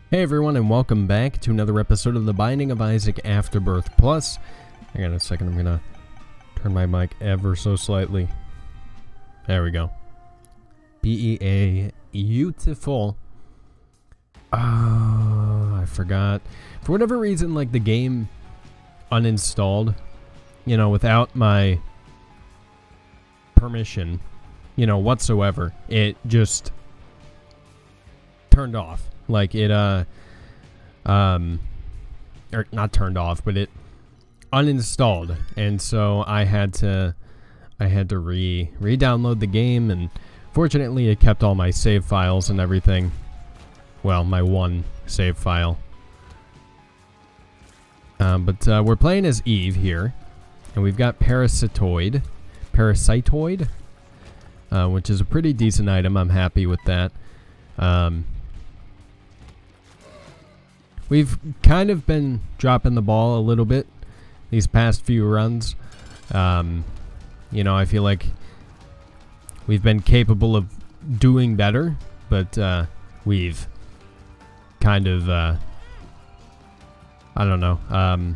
Hey everyone, and welcome back to another episode of The Binding of Isaac Afterbirth Plus. Hang on a second, I'm gonna turn my mic ever so slightly. There we go. BEA, beautiful. I forgot. For whatever reason, like, the game uninstalled, you know, without my permission, you know, whatsoever. It just turned off. Like, it, or not turned off, but it uninstalled. And so I had to re-download the game, and fortunately it kept all my save files and everything. Well, my one save file. But we're playing as Eve here, and we've got Parasitoid, which is a pretty decent item. I'm happy with that. We've kind of been dropping the ball a little bit these past few runs. You know, I feel like we've been capable of doing better, but we've kind of, I don't know,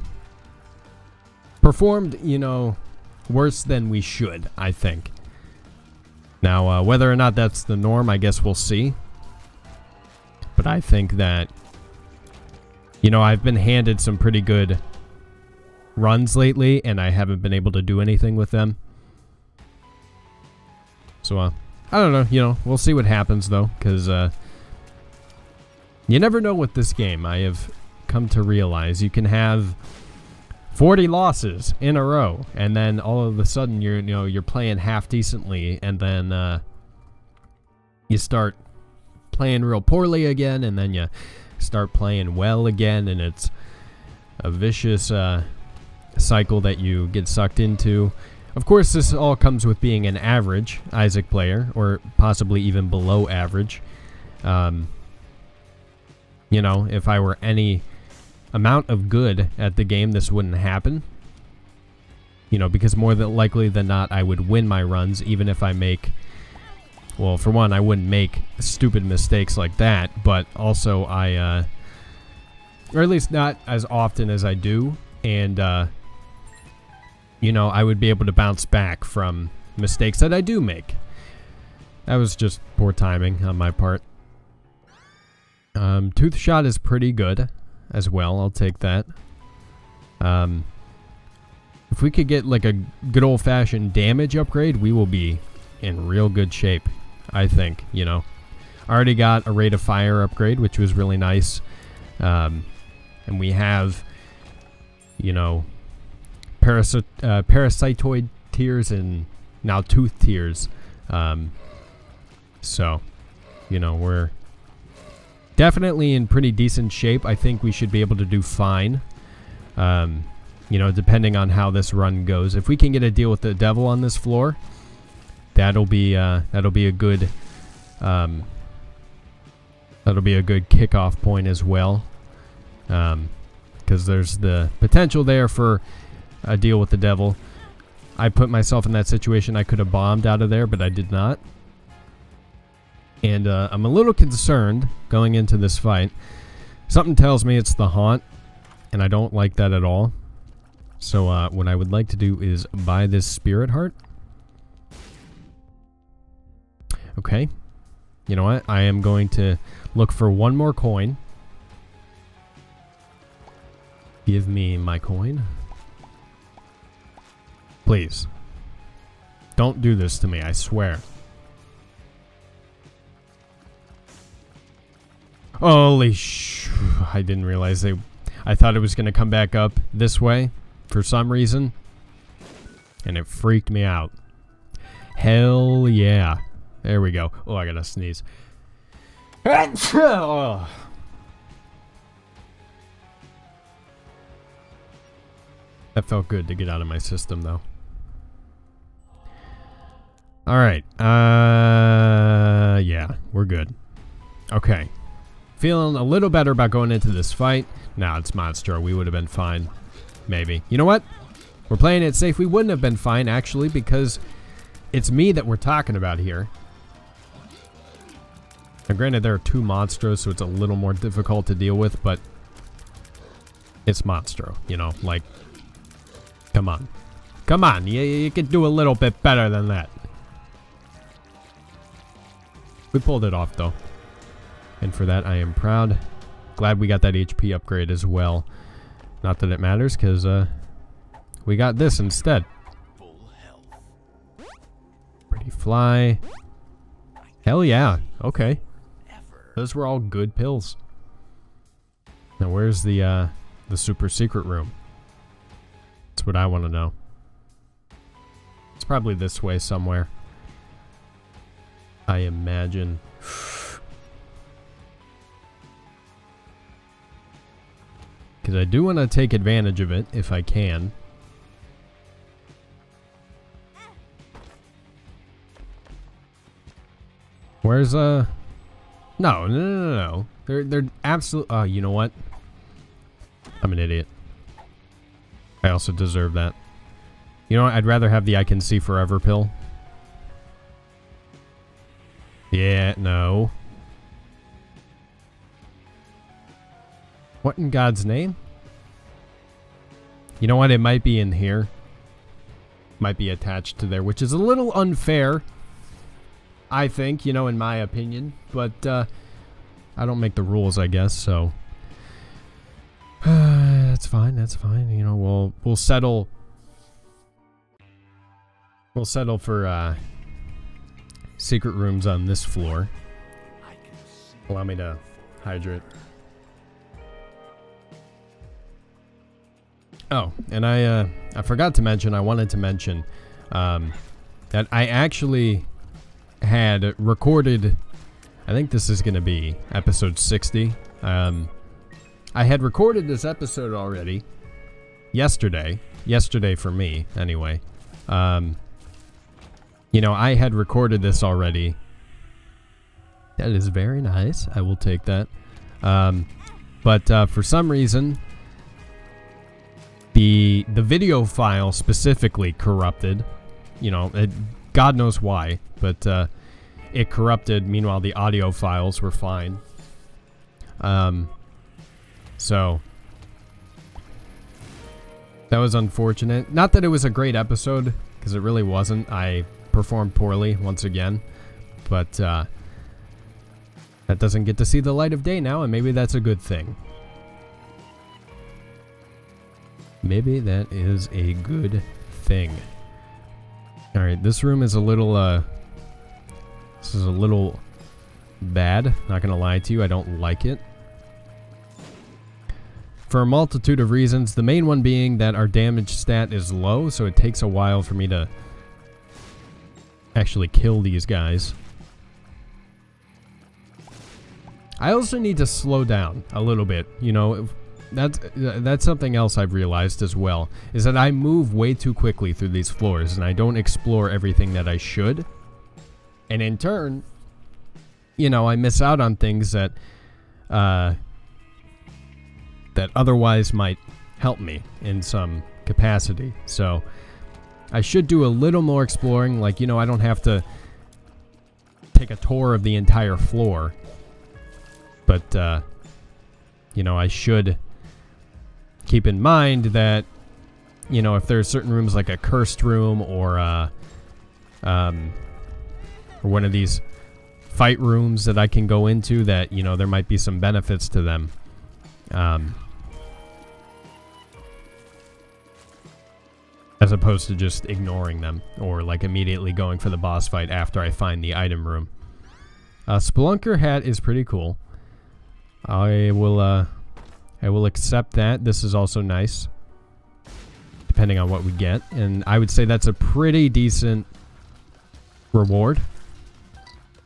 performed, you know, worse than we should, I think. Now, whether or not that's the norm, I guess we'll see. But I think that, you know, I've been handed some pretty good runs lately, and I haven't been able to do anything with them. So, I don't know, you know, we'll see what happens, though, because, you never know with this game. I have come to realize you can have 40 losses in a row, and then all of a sudden you're playing half decently, and then, you start playing real poorly again, and then you start playing well again, and it's a vicious cycle that you get sucked into. Of course, this all comes with being an average Isaac player, or possibly even below average. You know, if I were any amount of good at the game, this wouldn't happen. You know, because more than likely than not, I would win my runs, even if I make... Well, for one, I wouldn't make stupid mistakes like that, but also or at least not as often as I do, and, you know, I would be able to bounce back from mistakes that I do make. That was just poor timing on my part. Tooth Shot is pretty good as well, I'll take that. If we could get, like, a good old-fashioned damage upgrade, we will be in real good shape, I think, you know. I already got a rate of fire upgrade, which was really nice. And we have, you know, parasitoid tears and now tooth tears. So, you know, we're definitely in pretty decent shape. I think we should be able to do fine. You know, depending on how this run goes. If we can get a deal with the devil on this floor, that'll be a good kickoff point as well, because there's the potential there for a deal with the devil. I put myself in that situation. I could have bombed out of there, but I did not, and I'm a little concerned going into this fight. Something tells me it's the haunt, and I don't like that at all. So what I would like to do is buy this spirit heart. Okay, you know what? I am going to look for one more coin. Give me my coin. Please. Don't do this to me, I swear. Holy I didn't realize I thought it was going to come back up this way for some reason, and it freaked me out. Hell yeah. There we go. Oh, I gotta sneeze. Oh. That felt good to get out of my system, though. Alright. Yeah, we're good. Okay. Feeling a little better about going into this fight. Nah, it's Monstro. We would have been fine. Maybe. You know what? We're playing it safe. We wouldn't have been fine, actually, because it's me that we're talking about here. Now, granted, there are 2 Monstros, so it's a little more difficult to deal with, but it's Monstro, you know, like, come on. Come on, you could do a little bit better than that. We pulled it off, though. And for that, I am proud. Glad we got that HP upgrade as well. Not that it matters, because we got this instead. Pretty fly. Hell yeah. Okay. Those were all good pills. Now, where's the super secret room? That's what I want to know. It's probably this way somewhere, I imagine. Because I do want to take advantage of it if I can. Where's No. They're absolute. Oh, you know what? I'm an idiot. I also deserve that. You know what? I'd rather have the I can see forever pill. Yeah, no. What in God's name? You know what? It might be in here. Might be attached to there, which is a little unfair, I think, you know, in my opinion. But I don't make the rules, I guess, so that's fine. That's fine. You know, we'll settle. We'll settle for secret rooms on this floor. Allow me to hydrate. Oh, and I forgot to mention. I wanted to mention that I actually had recorded. I think this is going to be episode 60. I had recorded this episode already yesterday. Yesterday for me, anyway. You know, I had recorded this already. That is very nice. I will take that. But for some reason, the video file specifically corrupted. You know, God knows why, but it corrupted. Meanwhile, the audio files were fine. So that was unfortunate. Not that it was a great episode, because it really wasn't. I performed poorly once again, but that doesn't get to see the light of day now, and maybe that's a good thing. Maybe that is a good thing. All right, this room is a little this is a little bad, not gonna lie to you. I don't like it for a multitude of reasons, the main one being that our damage stat is low, so it takes a while for me to actually kill these guys. I also need to slow down a little bit. You know, that's something else I've realized as well, is that I move way too quickly through these floors and I don't explore everything that I should. And in turn, you know, I miss out on things that that otherwise might help me in some capacity. So I should do a little more exploring. Like, you know, I don't have to take a tour of the entire floor. But, you know, I should keep in mind that, you know, if there's certain rooms like a cursed room or one of these fight rooms that I can go into, that, you know, there might be some benefits to them. As opposed to just ignoring them or like immediately going for the boss fight after I find the item room. Spelunker hat is pretty cool. I will accept that. This is also nice, depending on what we get, and I would say that's a pretty decent reward.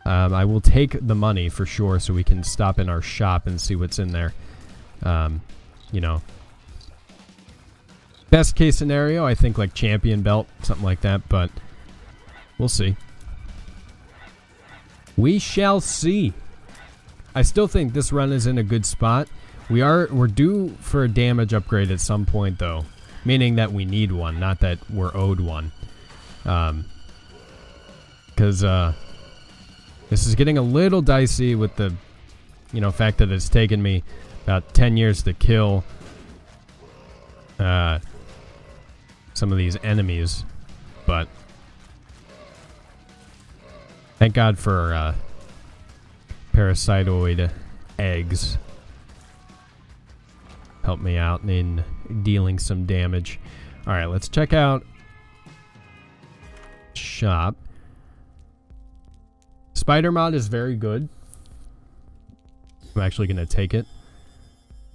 I will take the money for sure, so we can stop in our shop and see what's in there. You know, best case scenario, I think like champion belt, something like that, but we'll see. We shall see. I still think this run is in a good spot. We're due for a damage upgrade at some point, though, meaning that we need one, not that we're owed one. Because This is getting a little dicey with the, you know, fact that it's taken me about 10 years to kill some of these enemies, but thank God for parasitoid eggs. Help me out in dealing some damage. Alright, let's check out shop. Spider mod is very good. I'm actually going to take it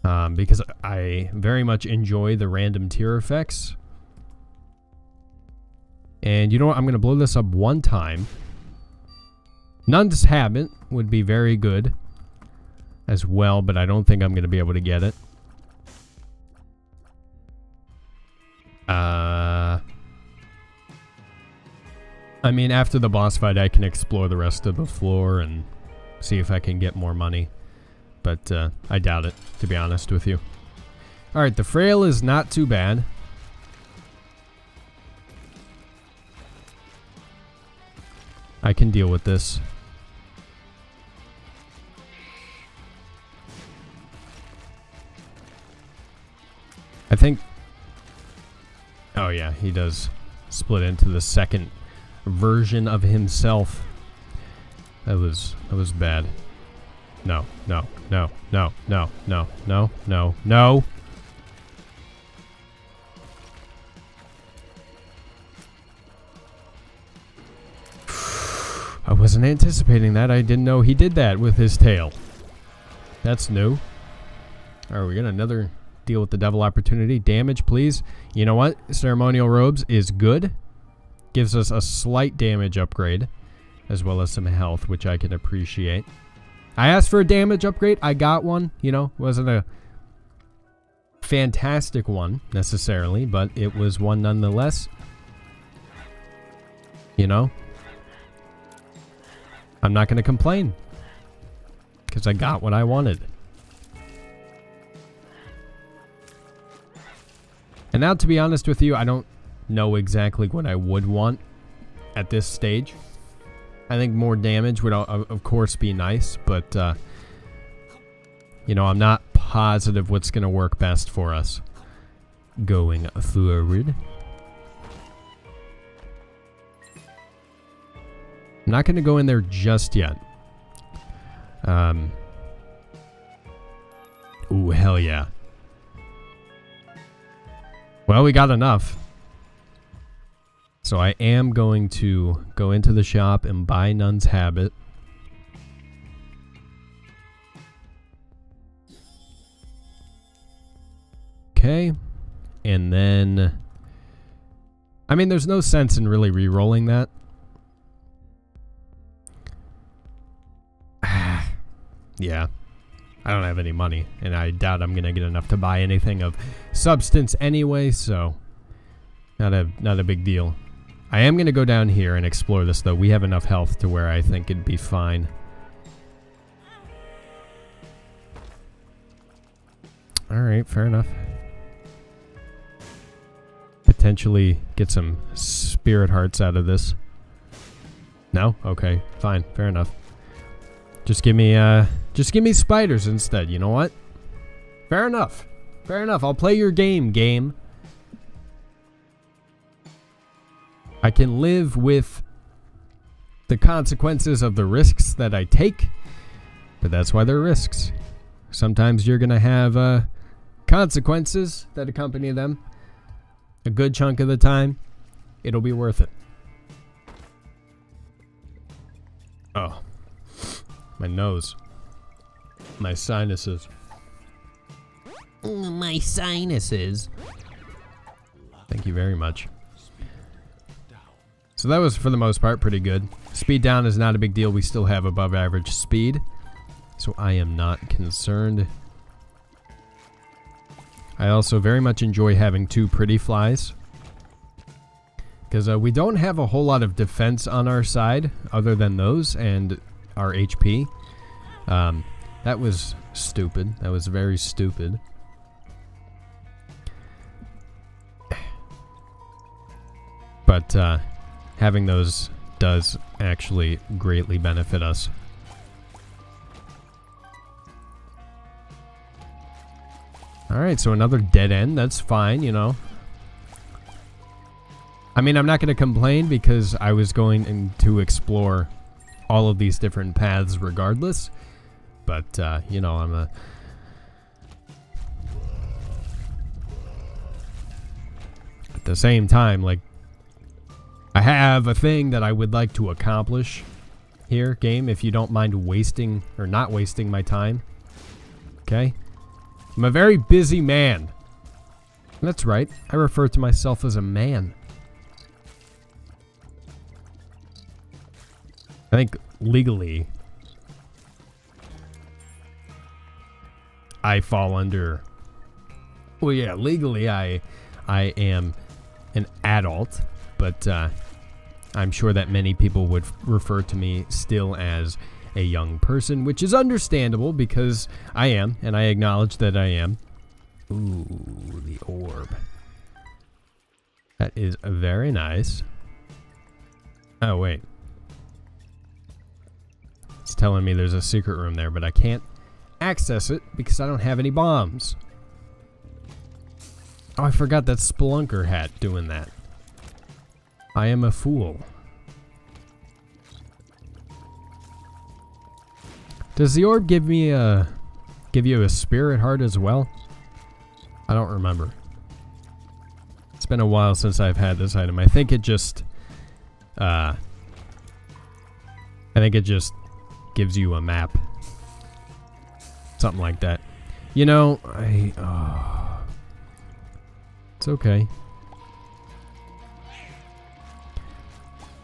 because I very much enjoy the random tier effects. And you know what? I'm going to blow this up one time. Nun's Habit would be very good as well, but I don't think I'm going to be able to get it. I mean, after the boss fight, I can explore the rest of the floor and see if I can get more money. But I doubt it, to be honest with you. Alright, the Frail is not too bad. I can deal with this. I think... Oh yeah, he does split into the second version of himself. That was bad. No, no, no, no, no, no, no, no, no. I wasn't anticipating that. I didn't know he did that with his tail. That's new. Alright, we got another deal with the devil opportunity. Damage, please. You know what? Ceremonial robes is good. Gives us a slight damage upgrade, as well as some health, which I can appreciate. I asked for a damage upgrade. I got one. You know, wasn't a fantastic one, necessarily, but it was one nonetheless. You know? I'm not going to complain, because I got what I wanted. And now, to be honest with you, I don't know exactly what I would want at this stage. I think more damage would, of course, be nice, but, you know, I'm not positive what's going to work best for us going forward. I'm not going to go in there just yet. Ooh, hell yeah. Well, we got enough. So I am going to go into the shop and buy Nun's Habit. Okay. And then... I mean, there's no sense in really re-rolling that. Yeah. I don't have any money, and I doubt I'm going to get enough to buy anything of substance anyway, so not a big deal. I am going to go down here and explore this, though. We have enough health to where I think it'd be fine. Alright, fair enough. Potentially get some spirit hearts out of this. No? Okay, fine, fair enough. Just give me spiders instead, you know what? Fair enough. Fair enough, I'll play your game. I can live with the consequences of the risks that I take, but that's why they're risks. Sometimes you're going to have consequences that accompany them. A good chunk of the time, it'll be worth it. Oh. My nose. My sinuses. My sinuses. Thank you very much. So that was, for the most part, pretty good. Speed down is not a big deal. We still have above average speed, so I am not concerned. I also very much enjoy having two pretty flies, because we don't have a whole lot of defense on our side other than those and our HP. That was stupid. That was very stupid. But having those does actually greatly benefit us. Alright, so another dead end. That's fine, you know. I mean, I'm not going to complain because I was going to explore all of these different paths regardless. But, you know, I'm a... At the same time, like, I have a thing that I would like to accomplish here, game, if you don't mind wasting, or not wasting my time. Okay? I'm a very busy man. That's right. I refer to myself as a man. I think legally I fall under... Well, yeah, legally I am an adult, but I'm sure that many people would refer to me still as a young person, which is understandable because I am, and I acknowledge that I am. Ooh, the orb. That is very nice. Oh, wait. It's telling me there's a secret room there, but I can't access it because I don't have any bombs. Oh, I forgot that Spelunker hat doing that. I am a fool. Does the orb give me give you a spirit heart as well? I don't remember. It's been a while since I've had this item. I think it just gives you a map. Something like that. You know, it's okay.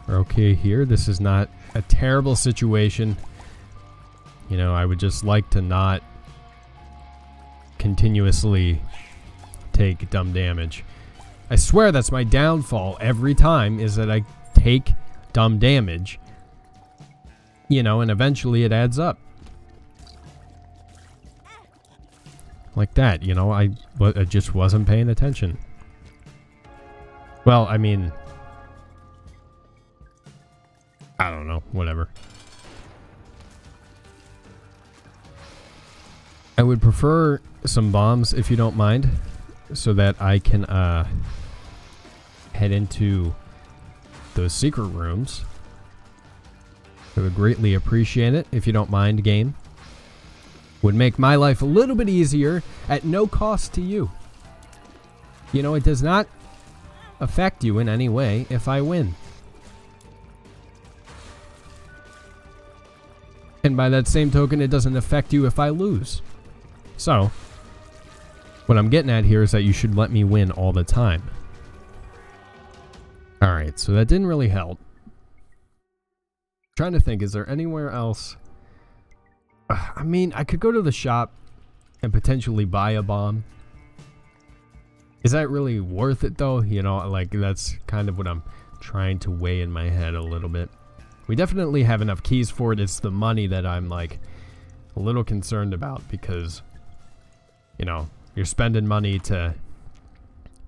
We're okay here. This is not a terrible situation. You know, I would just like to not continuously take dumb damage. I swear that's my downfall every time, is that I take dumb damage. You know, and eventually it adds up. Like that, you know, I just wasn't paying attention. Well, I mean... I don't know, whatever. I would prefer some bombs, if you don't mind, so that I can head into those secret rooms. I would greatly appreciate it, if you don't mind, game. Would make my life a little bit easier at no cost to you. You know, it does not affect you in any way if I win. And by that same token, it doesn't affect you if I lose. So, what I'm getting at here is that you should let me win all the time. Alright, so that didn't really help. Trying to think, is there anywhere else? I mean, I could go to the shop and potentially buy a bomb. Is that really worth it though? You know, like that's kind of what I'm trying to weigh in my head a little bit. We definitely have enough keys for it. It's the money that I'm like a little concerned about because, you know, you're spending money to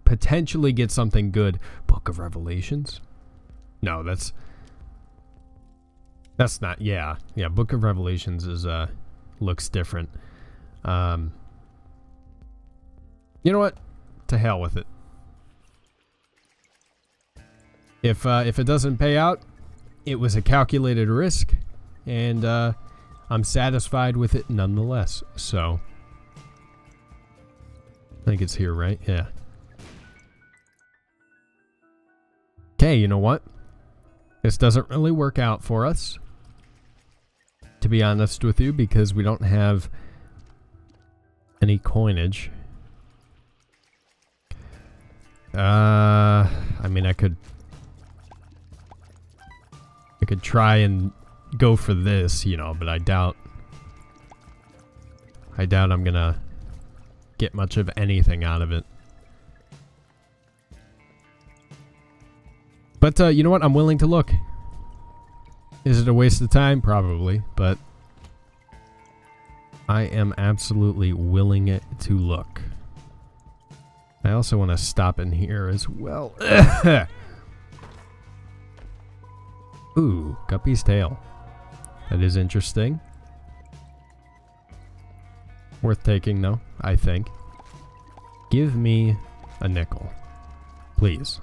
potentially get something good. Book of Revelations? No, that's not, yeah, Book of Revelations is, looks different. You know what? To hell with it. If it doesn't pay out, it was a calculated risk, and, I'm satisfied with it nonetheless, so. I think it's here, right? Yeah. Okay, you know what? This doesn't really work out for us, to be honest with you, because we don't have any coinage. I mean, I could try and go for this, you know, but I doubt I'm gonna get much of anything out of it. But, you know what? I'm willing to look. Is it a waste of time? Probably, but I am absolutely willing to look. I also want to stop in here as well. Ooh, Guppy's tail. That is interesting. Worth taking, though, I think. Give me a nickel. Please.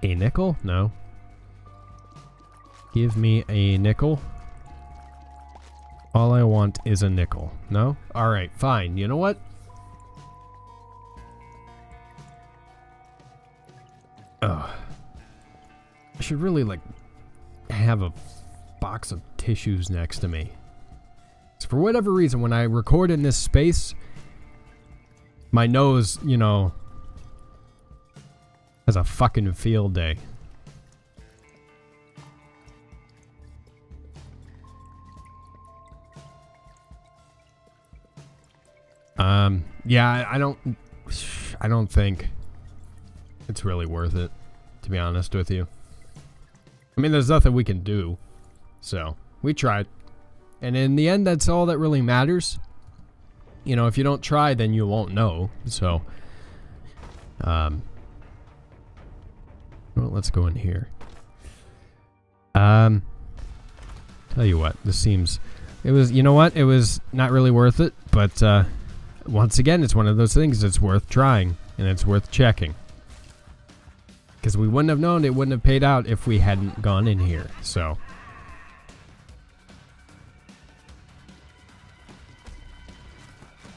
A nickel? No. Give me a nickel. All I want is a nickel. No? Alright, fine. You know what? Ugh. I should really, like, have a box of tissues next to me. So for whatever reason, when I record in this space, my nose, you know, has a fucking field day. Yeah, I don't think it's really worth it, to be honest with you. I mean, there's nothing we can do, so we tried. And in the end, that's all that really matters. You know, if you don't try, then you won't know, so. Well, let's go in here. Tell you what, this seems, it was, you know what, it was not really worth it, but, once again, it's one of those things that's worth trying, and it's worth checking. Because we wouldn't have known, it wouldn't have paid out if we hadn't gone in here, so.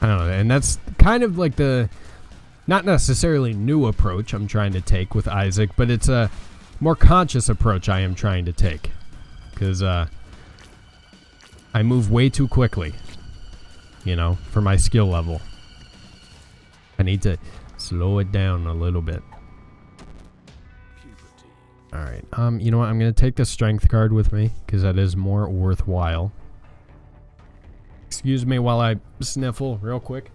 I don't know, and that's kind of like the, not necessarily new approach I'm trying to take with Isaac, but it's a more conscious approach I am trying to take. Because, I move way too quickly. You know, for my skill level. I need to slow it down a little bit. Alright, you know what? I'm going to take the strength card with me, because that is more worthwhile. Excuse me while I sniffle real quick.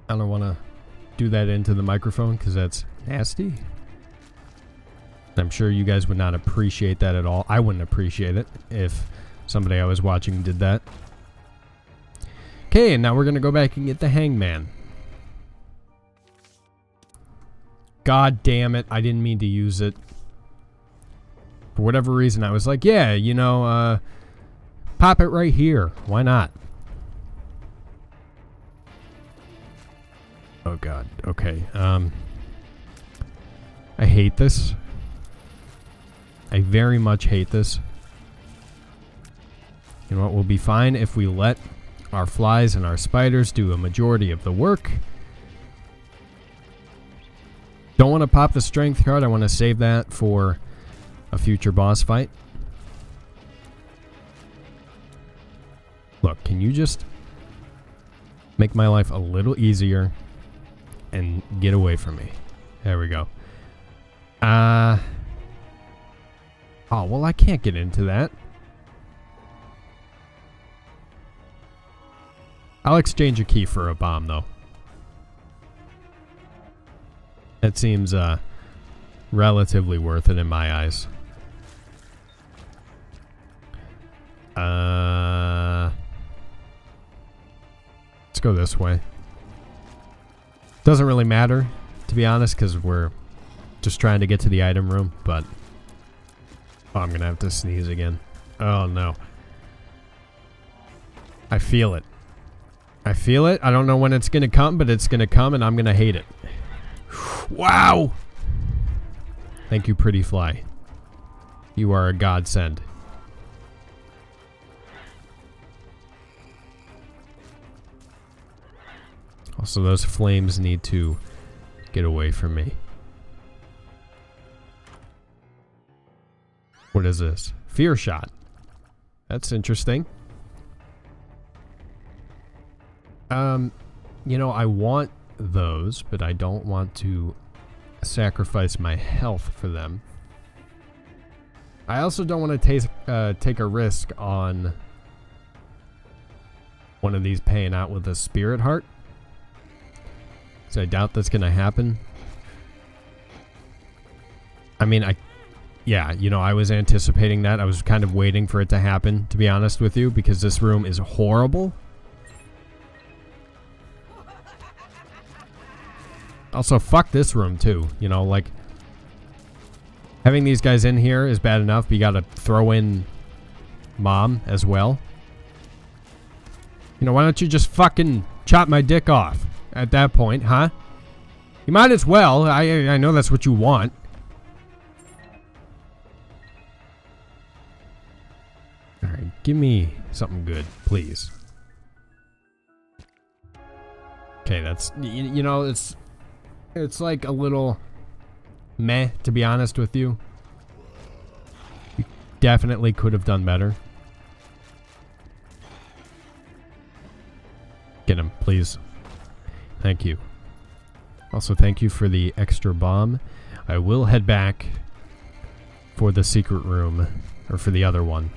I don't want to do that into the microphone, because that's nasty. I'm sure you guys would not appreciate that at all. I wouldn't appreciate it if somebody I was watching did that. Okay, and now we're going to go back and get the hangman. God damn it, I didn't mean to use it. For whatever reason, I was like, yeah, you know, pop it right here. Why not? Oh god, okay. I hate this. I very much hate this. You know what, we'll be fine if we let our flies and our spiders do a majority of the work. Don't want to pop the strength card. I want to save that for a future boss fight. Look, can you just make my life a little easier and get away from me? There we go. Oh, well, I can't get into that. I'll exchange a key for a bomb, though. That seems, relatively worth it in my eyes. Let's go this way. Doesn't really matter, to be honest, because we're just trying to get to the item room, but... Oh, I'm gonna have to sneeze again. Oh, no. I feel it. I feel it. I don't know when it's gonna come, but it's gonna come, and I'm gonna hate it. Wow! Thank you, pretty fly. You are a godsend. Also, those flames need to get away from me. What is this? Fear shot. That's interesting. You know, I want those, but I don't want to sacrifice my health for them. I also don't want to take a risk on one of these paying out with a spirit heart. So I doubt that's going to happen. I mean, yeah, you know, I was anticipating that. I was kind of waiting for it to happen, to be honest with you, because this room is horrible. Also, fuck this room, too. You know, like, Having these guys in here is bad enough, but you gotta throw in Mom as well. You know, why don't you just fucking chop my dick off at that point, huh? You might as well. I know that's what you want. Alright, give me something good, please. Okay, that's... You know, it's like a little meh, to be honest with you. You definitely could have done better. Get him, please. Thank you. Also, thank you for the extra bomb. I will head back for the secret room, or for the other one.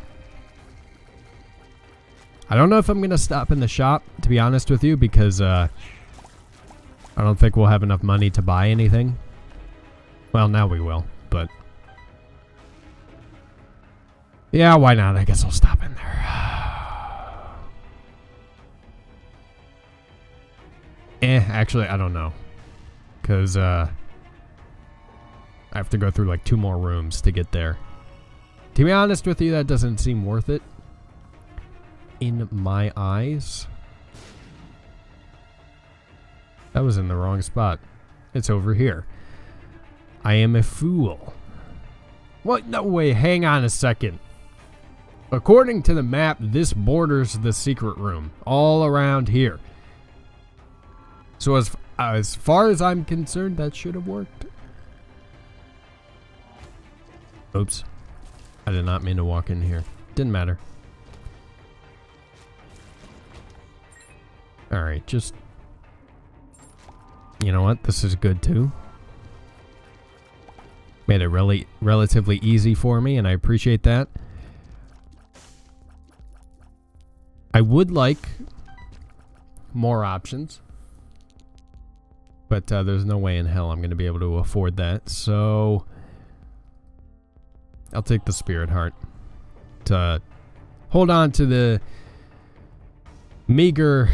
I don't know if I'm going to stop in the shop, to be honest with you, because I don't think we'll have enough money to buy anything. Well, now we will, but... yeah, why not? I guess I'll stop in there. Actually, I don't know. Because, I have to go through, like, 2 more rooms to get there. To be honest with you, that doesn't seem worth it. In my eyes. That was in the wrong spot. It's over here. I am a fool. What? No way. Hang on a second. According to the map, this borders the secret room. All around here. So as far as I'm concerned, that should have worked. Oops. I did not mean to walk in here. Didn't matter. Alright, just... you know what? This is good too. Made it relatively easy for me, and I appreciate that. I would like more options. But there's no way in hell I'm going to be able to afford that. So I'll take the Spirit Heart to hold on to the meager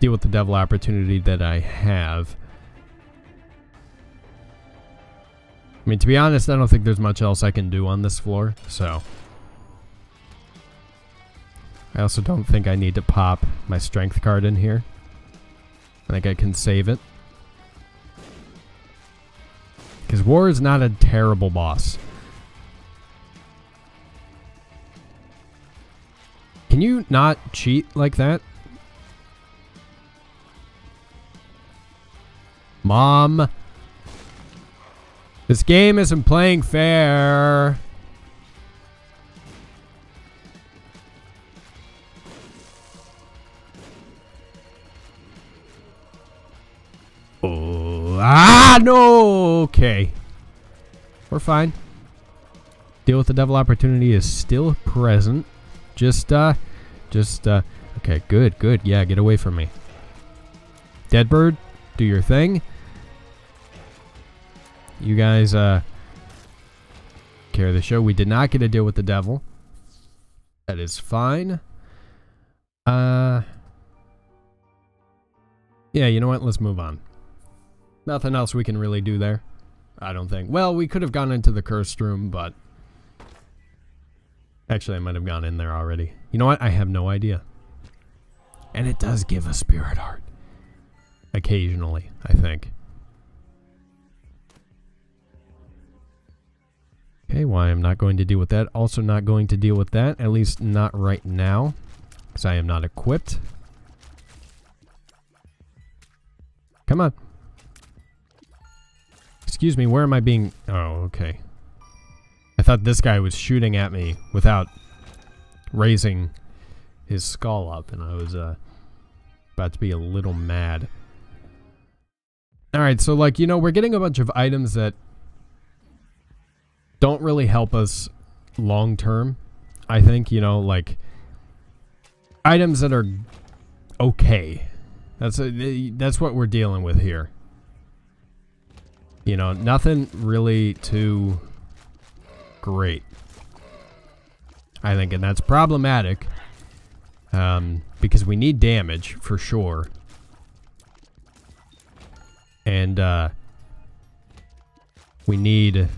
deal with the devil opportunity that I have. I mean, to be honest, I don't think there's much else I can do on this floor, so... I also don't think I need to pop my strength card in here. I think I can save it. Because War is not a terrible boss. Can you not cheat like that? Mom. This game isn't playing fair. No! Okay. We're fine. Deal with the devil opportunity is still present. Okay, good. Yeah, get away from me. Deadbird, do your thing. You guys, carry the show. We did not get to deal with the devil. That is fine. Yeah, you know what? Let's move on. Nothing else we can really do there, I don't think. Well, we could have gone into the cursed room, but... actually, I might have gone in there already. You know what? I have no idea. And it does give a Spirit Heart. Occasionally, I think. Okay, well, I'm not going to deal with that. Also not going to deal with that, at least not right now, because I am not equipped. Come on. Excuse me, where am I being... oh, okay. I thought this guy was shooting at me without raising his skull up, and I was about to be a little mad. Alright, so like, you know, we're getting a bunch of items that don't really help us long term. I think, you know, like items that are okay. That's what we're dealing with here. You know, nothing really too great, I think, and that's problematic because we need damage for sure. And We need...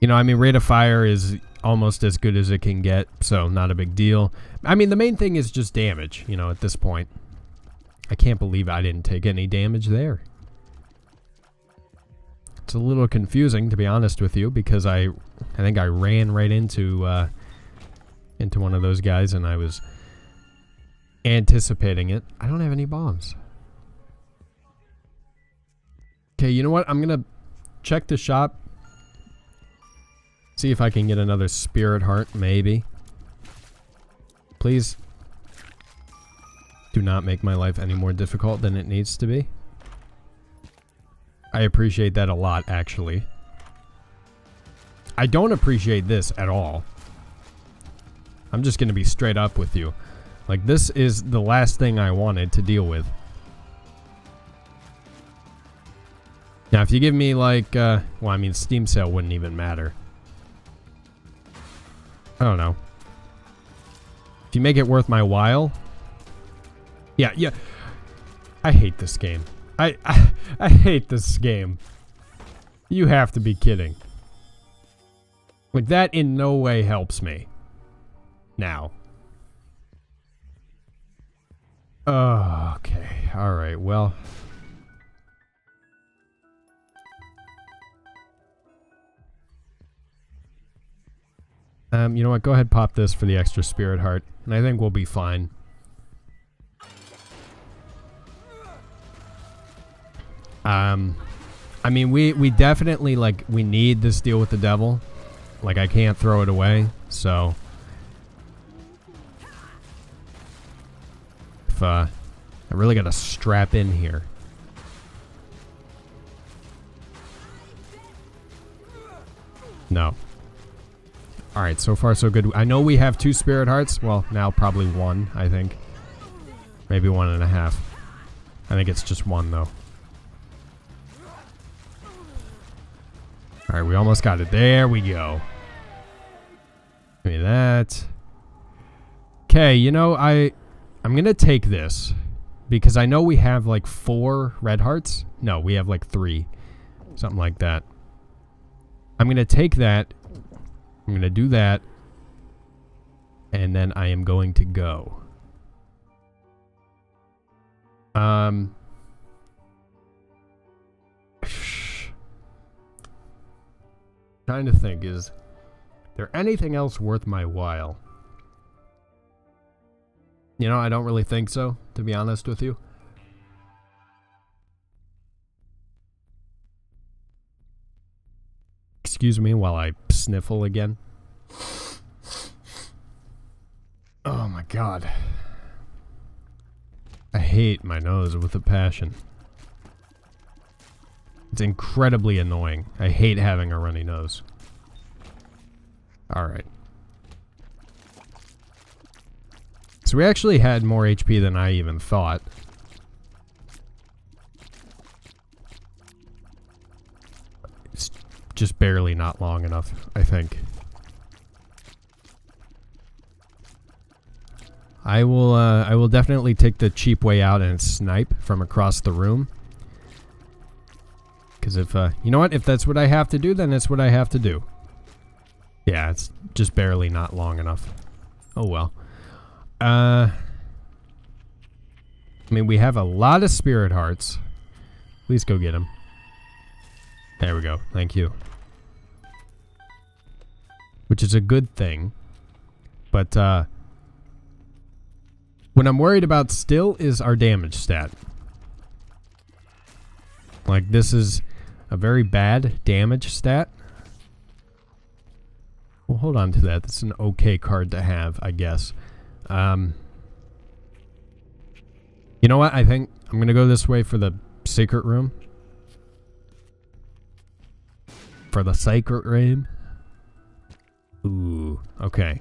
You know, I mean, rate of fire is almost as good as it can get, so not a big deal. I mean, the main thing is just damage, you know, at this point. I can't believe I didn't take any damage there. It's a little confusing, to be honest with you, because I think I ran right into one of those guys, and I was anticipating it. I don't have any bombs. Okay, you know what? I'm gonna check the shop. See if I can get another spirit heart, maybe. Please do not make my life any more difficult than it needs to be. I appreciate that a lot, actually. I don't appreciate this at all. I'm just going to be straight up with you. Like, this is the last thing I wanted to deal with. Now, if you give me, like, well, I mean, Steam sale wouldn't even matter. I don't know. If you make it worth my while... Yeah. I hate this game. I hate this game. You have to be kidding. Like, that in no way helps me. Now. Oh, okay. Alright, well... you know what? Go ahead, pop this for the extra spirit heart, and I think we'll be fine. I mean, we definitely, like, we need this deal with the devil. Like, I can't throw it away, so... If, I really gotta strap in here. No. Alright, so far so good. I know we have 2 spirit hearts. Well, now probably 1, I think. Maybe 1.5. I think it's just 1, though. Alright, we almost got it. There we go. Give me that. Okay, you know, I'm gonna take this. Because I know we have, like, 4 red hearts. No, we have, like, 3. Something like that. I'm gonna take that. I'm going to do that, and then I am going to go. Trying to think, is there anything else worth my while? You know, I don't really think so, to be honest with you. Excuse me while I sniffle again. Oh my god. I hate my nose with a passion. It's incredibly annoying. I hate having a runny nose. Alright. So we actually had more HP than I even thought. It's just barely not long enough, I think. I will definitely take the cheap way out and snipe from across the room. Because if, you know what? If that's what I have to do, then that's what I have to do. Yeah, it's just barely not long enough. Oh well. I mean, we have a lot of spirit hearts. Please go get them. There we go. Thank you. Which is a good thing. But, what I'm worried about still is our damage stat. Like, this is a very bad damage stat. Well, hold on to that. That's an okay card to have, I guess. You know what? I think I'm going to go this way for the secret room. For the secret room. Ooh, okay.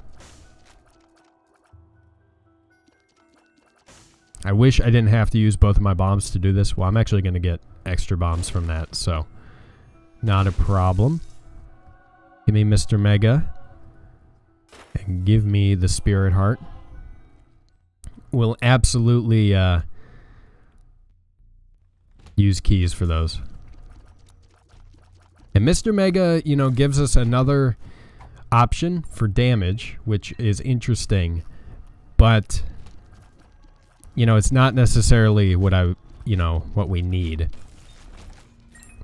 I wish I didn't have to use both of my bombs to do this. Well, I'm actually going to get extra bombs from that, so not a problem. Give me Mr. Mega. And give me the Spirit Heart. We'll absolutely use keys for those. And Mr. Mega, you know, gives us another option for damage, which is interesting. But, you know, it's not necessarily what what we need.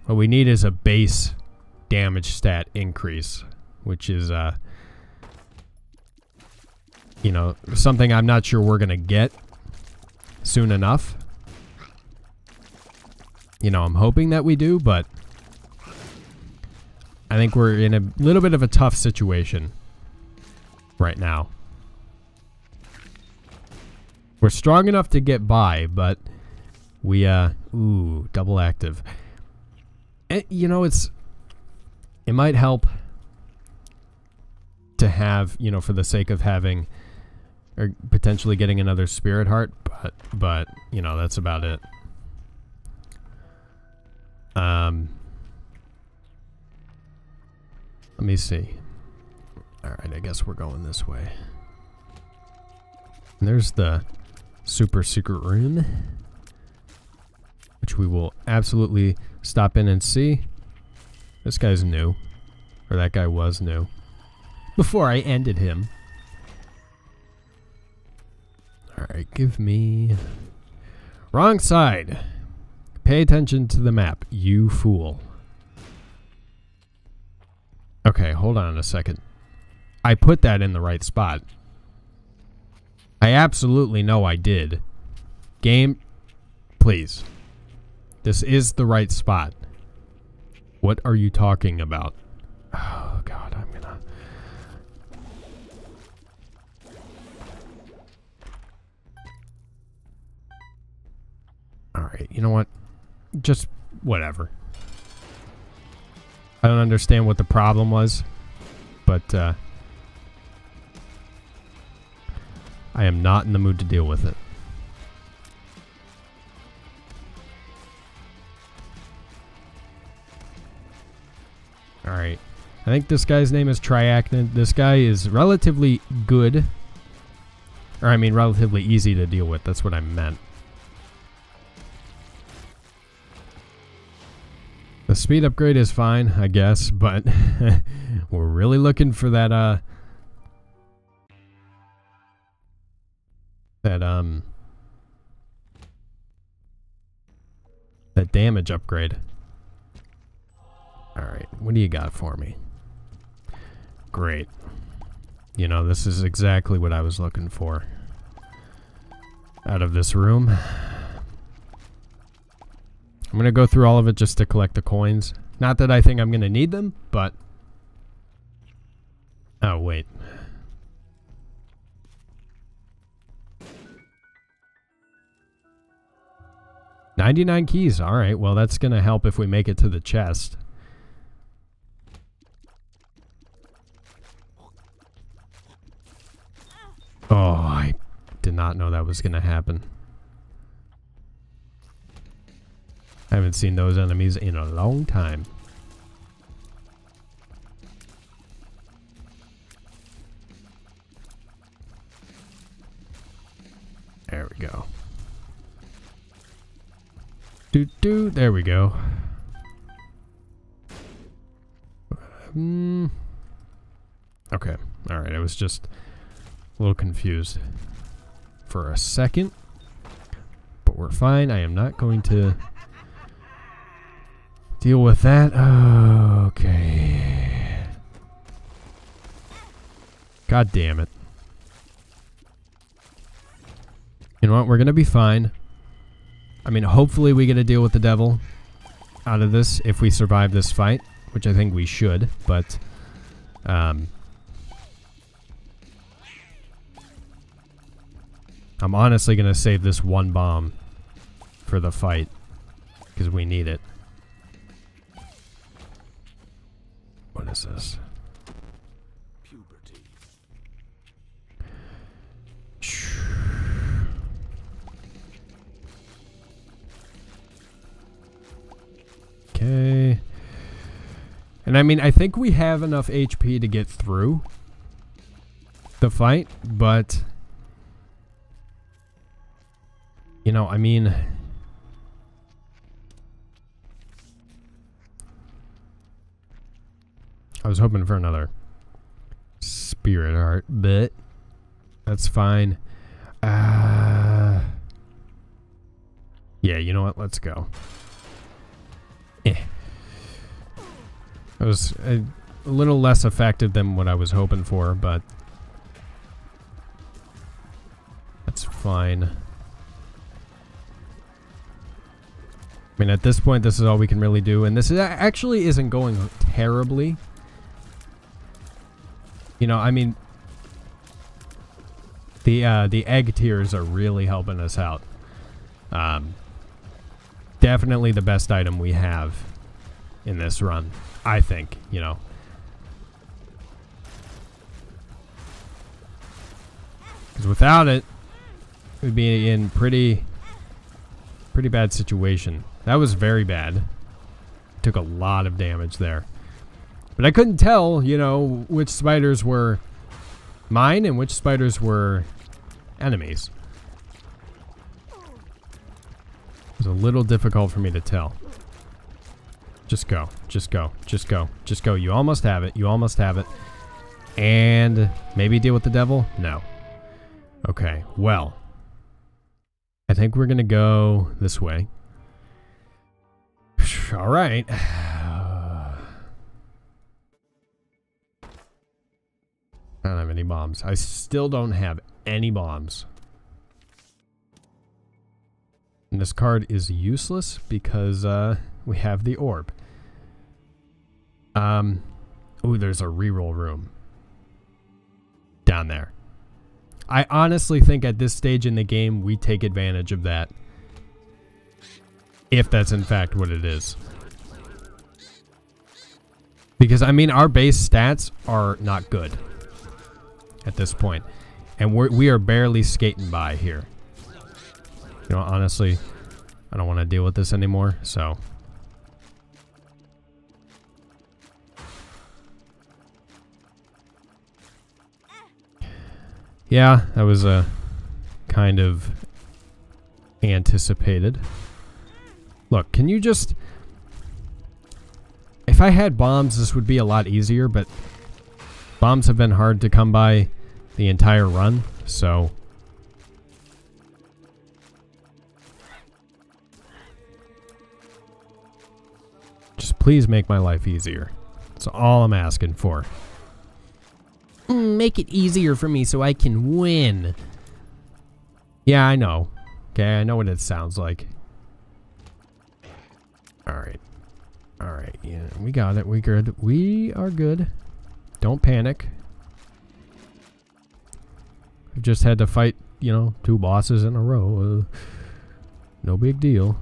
What we need is a base damage stat increase, which is, you know, something I'm not sure we're going to get soon enough. You know, I'm hoping that we do, but I think we're in a little bit of a tough situation right now. We're strong enough to get by, but we, ooh, double active. You know, it might help to have, you know, for the sake of having, or potentially getting another spirit heart, but, you know, that's about it. Let me see. Alright, I guess we're going this way. And there's the super secret room, which we will absolutely stop in and see. This guy's new. Or that guy was new. Before I ended him. Alright, give me... Wrong side. Pay attention to the map, you fool. Okay, hold on a second. I put that in the right spot. I absolutely know I did. Game, please. This is the right spot. What are you talking about? Oh, God, I'm gonna... Alright, you know what? Just whatever. I don't understand what the problem was, but I am not in the mood to deal with it. Alright. I think this guy's name is Triachnid. This guy is relatively good. Or I mean relatively easy to deal with. That's what I meant. The speed upgrade is fine, I guess, but we're really looking for that, that damage upgrade. Alright, what do you got for me? Great. You know, this is exactly what I was looking for out of this room. I'm going to go through all of it just to collect the coins. Not that I think I'm going to need them, but... Oh, wait. $99 keys. Alright, well that's going to help if we make it to the chest. Oh, I did not know that was going to happen. I haven't seen those enemies in a long time. There we go. There we go. Okay. Alright, I was just a little confused for a second. But we're fine. I am not going to deal with that. Okay. God damn it. You know what? We're going to be fine. I mean, hopefully we get to deal with the devil out of this if we survive this fight, which I think we should, but I'm honestly going to save this one bomb for the fight because we need it. What is this? Puberty. Okay. And I mean, I think we have enough HP to get through the fight, but you know, I mean, was hoping for another spirit heart, but that's fine. Yeah, you know what? Let's go. It was a little less effective than what I was hoping for, but that's fine. I mean, at this point, this is all we can really do, and this actually isn't going terribly. You know, I mean, the egg tiers are really helping us out. Definitely the best item we have in this run, I think, you know. Because without it, we'd be in pretty bad situation. That was very bad. Took a lot of damage there. But I couldn't tell, you know, which spiders were mine and which spiders were enemies. It was a little difficult for me to tell. Just go. Just go. Just go. Just go. You almost have it. You almost have it. And maybe deal with the devil? No. Okay. Well, I think we're going to go this way. All right. I don't have any bombs. I still don't have any bombs. And this card is useless because we have the orb. Ooh, there's a reroll room down there. I honestly think at this stage in the game, we take advantage of that. If that's in fact what it is. Because, I mean, our base stats are not good at this point. And we are barely skating by here. You know, honestly, I don't want to deal with this anymore, so. Yeah, that was kind of anticipated. Look, can you just... If I had bombs, this would be a lot easier, but bombs have been hard to come by the entire run, so... Just please make my life easier. That's all I'm asking for. Make it easier for me so I can win. Yeah, I know. Okay, I know what it sounds like. Alright. Alright, yeah, we got it. We good. We are good. Don't panic. We've just had to fight, you know, 2 bosses in a row. No big deal.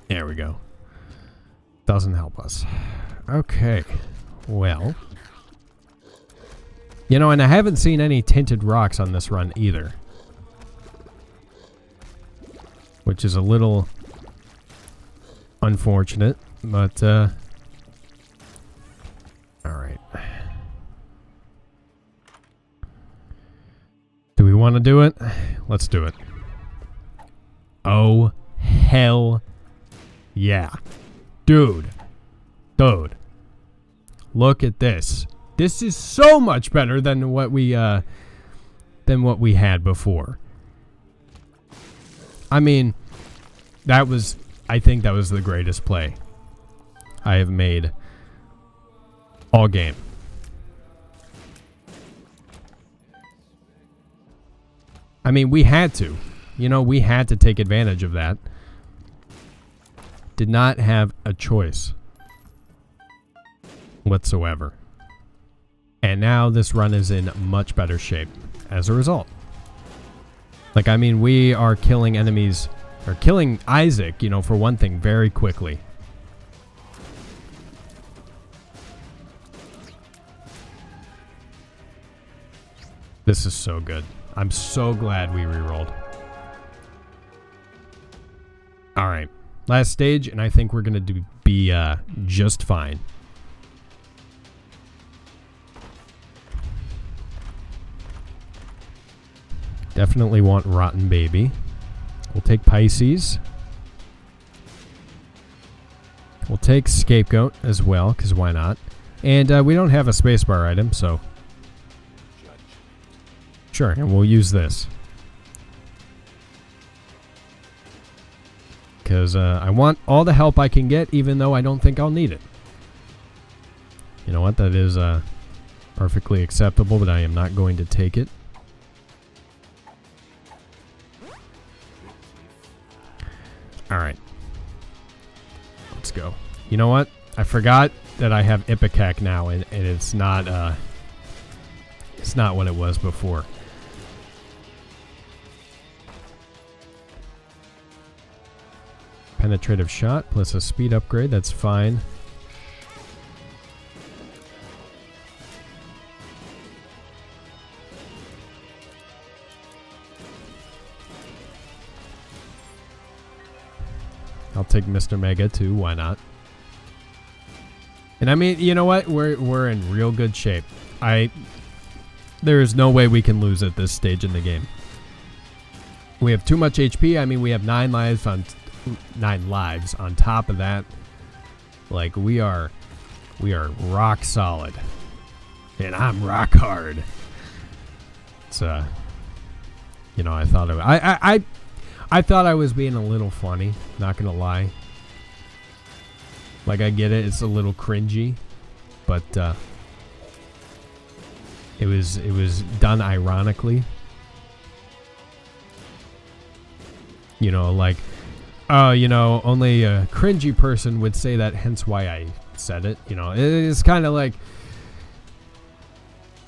There we go. Doesn't help us. Okay. Well. You know, and I haven't seen any tinted rocks on this run either. Which is a little unfortunate, but, alright. Do we want to do it? Let's do it. Oh, hell yeah. Dude. Look at this. This is so much better than what we had before. I mean, I think that was the greatest play I have made all game. I mean, we had to. You know, we had to take advantage of that. Did not have a choice whatsoever. And now this run is in much better shape as a result. Like, I mean, we are killing enemies, or killing Isaac, you know, for one thing, very quickly. This is so good. I'm so glad we rerolled. Alright. Last stage, and I think we're going to be just fine. Definitely want Rotten Baby. We'll take Pisces. We'll take Scapegoat as well, because why not? And we don't have a spacebar item, so... Sure, and we'll use this. Because I want all the help I can get, even though I don't think I'll need it. You know what? That is perfectly acceptable, but I am not going to take it. Alright. Let's go. You know what? I forgot that I have Ipecac now, and it's not what it was before. Penetrative shot plus a speed upgrade, that's fine. I'll take Mr. Mega too, why not? And I mean, you know what? We're in real good shape. There is no way we can lose at this stage in the game. We have too much HP. I mean, we have 9 lives on top of that. Like, we are rock solid. And I'm rock hard. It's you know, I thought I thought I was being a little funny, not gonna lie. Like, I get it, it's a little cringy, but it was done ironically. You know, like, oh, you know, only a cringy person would say that, hence why I said it. You know, it's kind of like,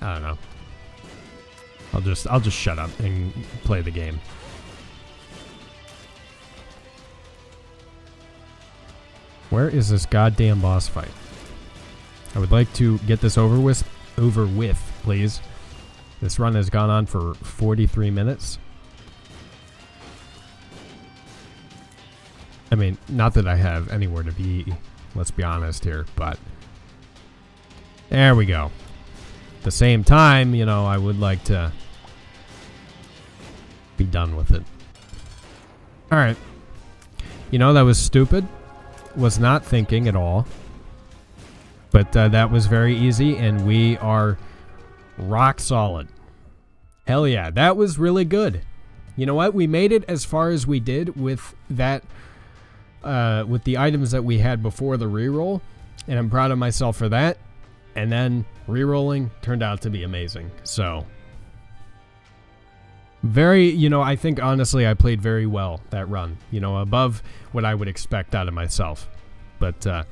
I don't know. I'll just shut up and play the game. Where is this goddamn boss fight? I would like to get this over with, please. This run has gone on for 43 minutes. I mean, not that I have anywhere to be, let's be honest here, but there we go. At the same time, you know, I would like to be done with it. Alright. You know, that was stupid. Was not thinking at all. But that was very easy, and we are rock solid. Hell yeah, that was really good. You know what? We made it as far as we did with that, with the items that we had before the reroll, and I'm proud of myself for that. And then rerolling turned out to be amazing. So, very, you know, I think honestly I played very well that run. You know, above what I would expect out of myself. But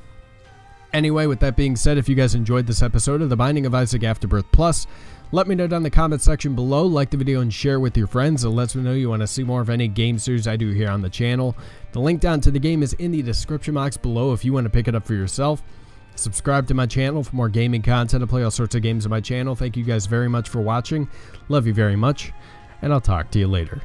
anyway, with that being said, if you guys enjoyed this episode of The Binding of Isaac Afterbirth Plus, let me know down in the comment section below. Like the video and share with your friends. It lets me know you want to see more of any game series I do here on the channel. The link down to the game is in the description box below if you want to pick it up for yourself. Subscribe to my channel for more gaming content. I play all sorts of games on my channel. Thank you guys very much for watching. Love you very much, and I'll talk to you later.